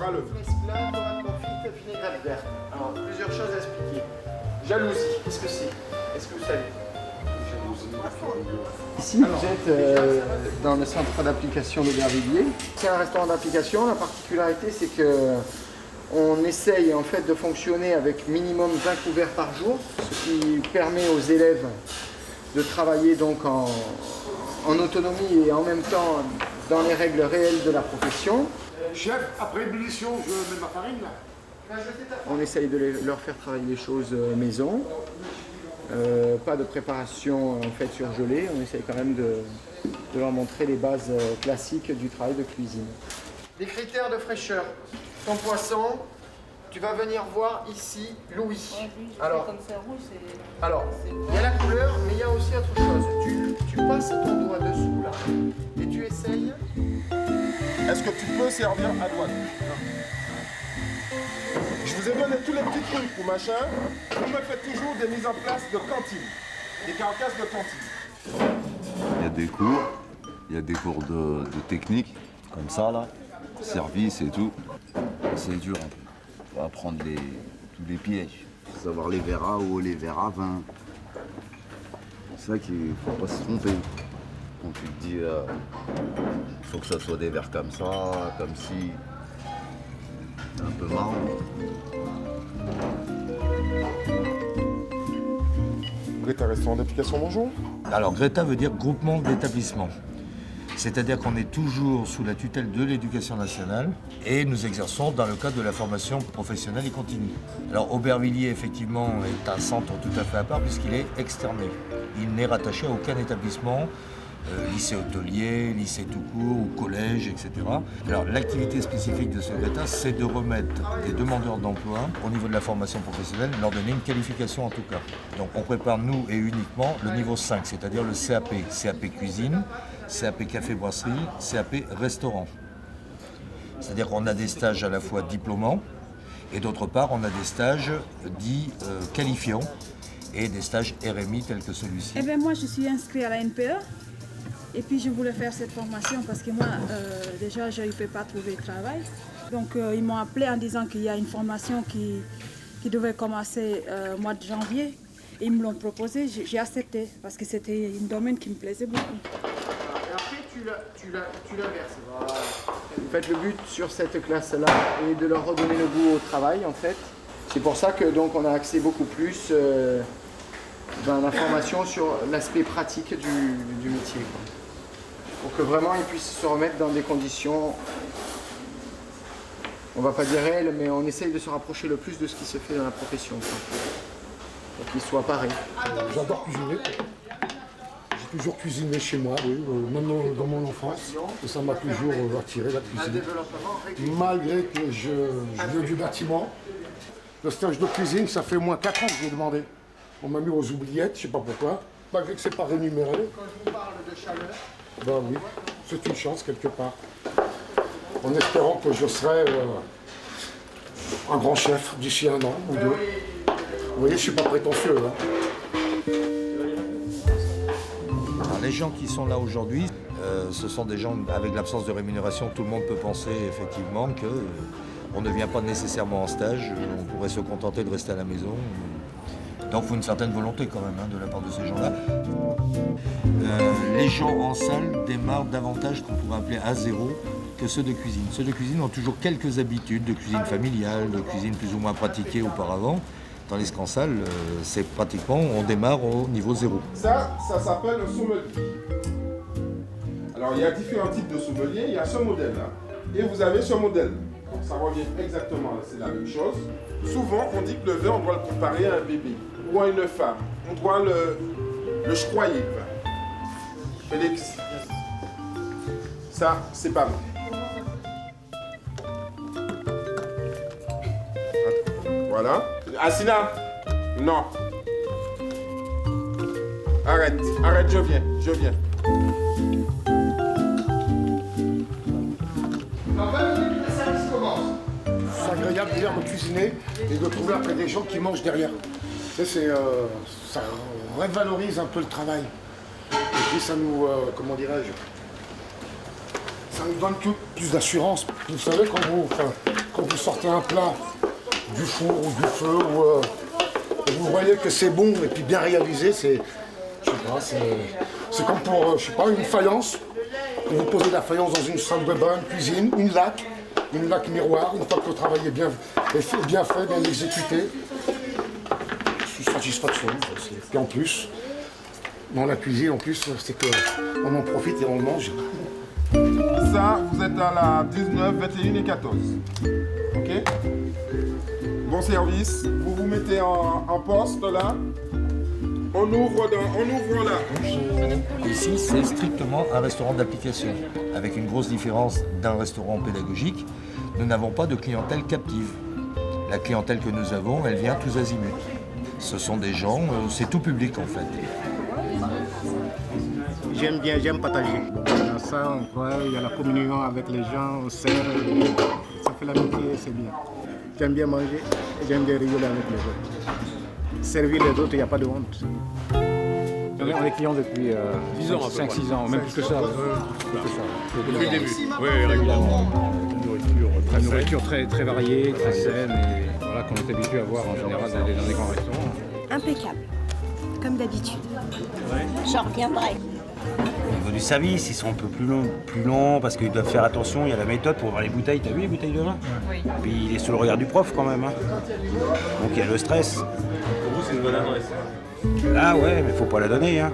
sera le fresque-plat, tomate confite, vinaigrette verte. Alors, plusieurs choses à expliquer. Jalousie, qu'est-ce que c'est? Est-ce que vous savez? Ici, vous êtes dans le centre d'application d'Aubervilliers. C'est un restaurant d'application. La particularité, c'est que on essaye en fait de fonctionner avec minimum 20 couverts par jour, ce qui permet aux élèves de travailler donc en autonomie et en même temps dans les règles réelles de la profession. Chef, après ébullition, je mets ma farine là. On essaye de leur faire travailler les choses maison. Pas de préparation en fait surgelée. On essaye quand même de leur montrer les bases classiques du travail de cuisine. Les critères de fraîcheur. Ton poisson, tu vas venir voir ici Louis. Alors, il y a la couleur, mais il y a aussi autre chose. Tu passes ton doigt dessous là et tu essayes. Est-ce que tu peux servir à droite? Je vous ai donné tous les petits trucs ou machin. Vous me faites toujours des mises en place de cantine, des carcasses de cantine. Il y a des cours, il y a des cours de technique, comme ça là, service et tout. C'est dur un peu. Faut apprendre tous les pièges. Faut savoir les verres à eau, les verres à vin. C'est ça qu'il faut pas se tromper. Quand tu te dis, faut que ça soit des verres comme ça, comme si. C'est un peu marrant. Greta, restaurant d'application, bonjour. Alors Greta veut dire groupement d'établissements. C'est-à-dire qu'on est toujours sous la tutelle de l'éducation nationale et nous exerçons dans le cadre de la formation professionnelle et continue. Alors Aubervilliers, effectivement, est un centre tout à fait à part puisqu'il est externé. Il n'est rattaché à aucun établissement, lycée hôtelier, lycée tout court ou collège, etc. Alors l'activité spécifique de ce Greta, c'est de remettre des demandeurs d'emploi au niveau de la formation professionnelle, leur donner une qualification en tout cas. Donc on prépare nous et uniquement le niveau 5, c'est-à-dire le CAP, CAP cuisine, CAP café-brasserie, CAP restaurant. C'est-à-dire qu'on a des stages à la fois diplômants et d'autre part on a des stages dits qualifiants et des stages RMI tels que celui-ci. Eh bien moi je suis inscrite à la NPE et puis je voulais faire cette formation parce que moi déjà je ne peux pas trouver de travail. Donc ils m'ont appelé en disant qu'il y a une formation qui devait commencer au mois de janvier. Et ils me l'ont proposé, j'ai accepté parce que c'était un domaine qui me plaisait beaucoup. Et après, tu la verses. Voilà. En fait, le but sur cette classe-là est de leur redonner le goût au travail, en fait. C'est pour ça que donc on a axé beaucoup plus dans la formation sur l'aspect pratique du métier, quoi. Pour que vraiment ils puissent se remettre dans des conditions, on va pas dire réelles, mais on essaye de se rapprocher le plus de ce qui se fait dans la profession, quoi. Pour qu'ils soient parés. J'adore cuisiner. J'ai toujours cuisiné chez moi, oui, même dans mon enfance. Et ça m'a toujours attiré la cuisine. Malgré que je viens du bâtiment, le stage de cuisine, ça fait au moins 4 ans que je l'ai demandé. On m'a mis aux oubliettes, je sais pas pourquoi. Malgré que c'est pas rémunéré. Quand je vous parle de chaleur. Ben oui, c'est une chance quelque part. En espérant que je serai un grand chef d'ici 1 an ou 2. Vous voyez, je suis pas prétentieux. Hein. Alors, les gens qui sont là aujourd'hui, ce sont des gens avec l'absence de rémunération. Tout le monde peut penser effectivement qu'on ne vient pas nécessairement en stage, on pourrait se contenter de rester à la maison. Donc il faut une certaine volonté quand même de la part de ces gens-là. Les gens en salle démarrent davantage qu'on pourrait appeler à zéro que ceux de cuisine. Ceux de cuisine ont toujours quelques habitudes de cuisine familiale, de cuisine plus ou moins pratiquée auparavant. Tandis qu'en salle, c'est pratiquement, on démarre au niveau 0. Ça s'appelle un sommelier. Alors, il y a différents types de sommeliers. Il y a ce modèle-là. Et vous avez ce modèle. Ça revient exactement, c'est la même chose. Souvent, on dit que le vin, on doit le préparer à un bébé ou à une femme. On doit le choyer, le vin. Félix, ça, c'est pas mal. Voilà. Asina, non. Arrête, je viens. C'est agréable d'ailleurs de cuisiner et de trouver après des gens qui mangent derrière. Ça révalorise un peu le travail. Et puis ça nous, comment dirais-je, ça nous donne plus d'assurance. Vous savez, quand quand vous sortez un plat du four ou du feu, et vous voyez que c'est bon et puis bien réalisé, c'est comme pour, je sais pas, une faïence. Vous posez la faïence dans une salle de bain, une cuisine, une laque miroir, une fois que le travail est bien fait, bien exécuté, c'est satisfaction. Et en plus, dans la cuisine, en plus, c'est qu'on en profite et on le mange. Ça, vous êtes à la 19, 21 et 14. Ok? Bon service. Vous vous mettez en poste là. On ouvre là. Ici, c'est strictement un restaurant d'application, avec une grosse différence d'un restaurant pédagogique. Nous n'avons pas de clientèle captive. La clientèle que nous avons, elle vient tous azimuts. Ce sont des gens, c'est tout public en fait. J'aime bien, j'aime partager. Dans ça, on croit, il y a la communion avec les gens, on sert, ça fait l'amitié, c'est bien. J'aime bien manger et j'aime bien rigoler avec les autres. Servir les autres, il n'y a pas de honte. On est clients depuis 5-6 ans, même plus que ça. Depuis le début. Oui, régulièrement. Une nourriture très variée, très saine, et voilà, qu'on est habitué à voir en général dans des grands restaurants. Impeccable, comme d'habitude. J'en reviendrai. Au niveau du service, ils sont un peu plus longs parce qu'ils doivent faire attention, il y a la méthode pour voir les bouteilles. T'as vu les bouteilles de vin? Oui. Puis il est sous le regard du prof quand même. Hein. Donc il y a le stress. Pour vous, c'est une bonne adresse. Là, ouais, mais faut pas la donner. Hein.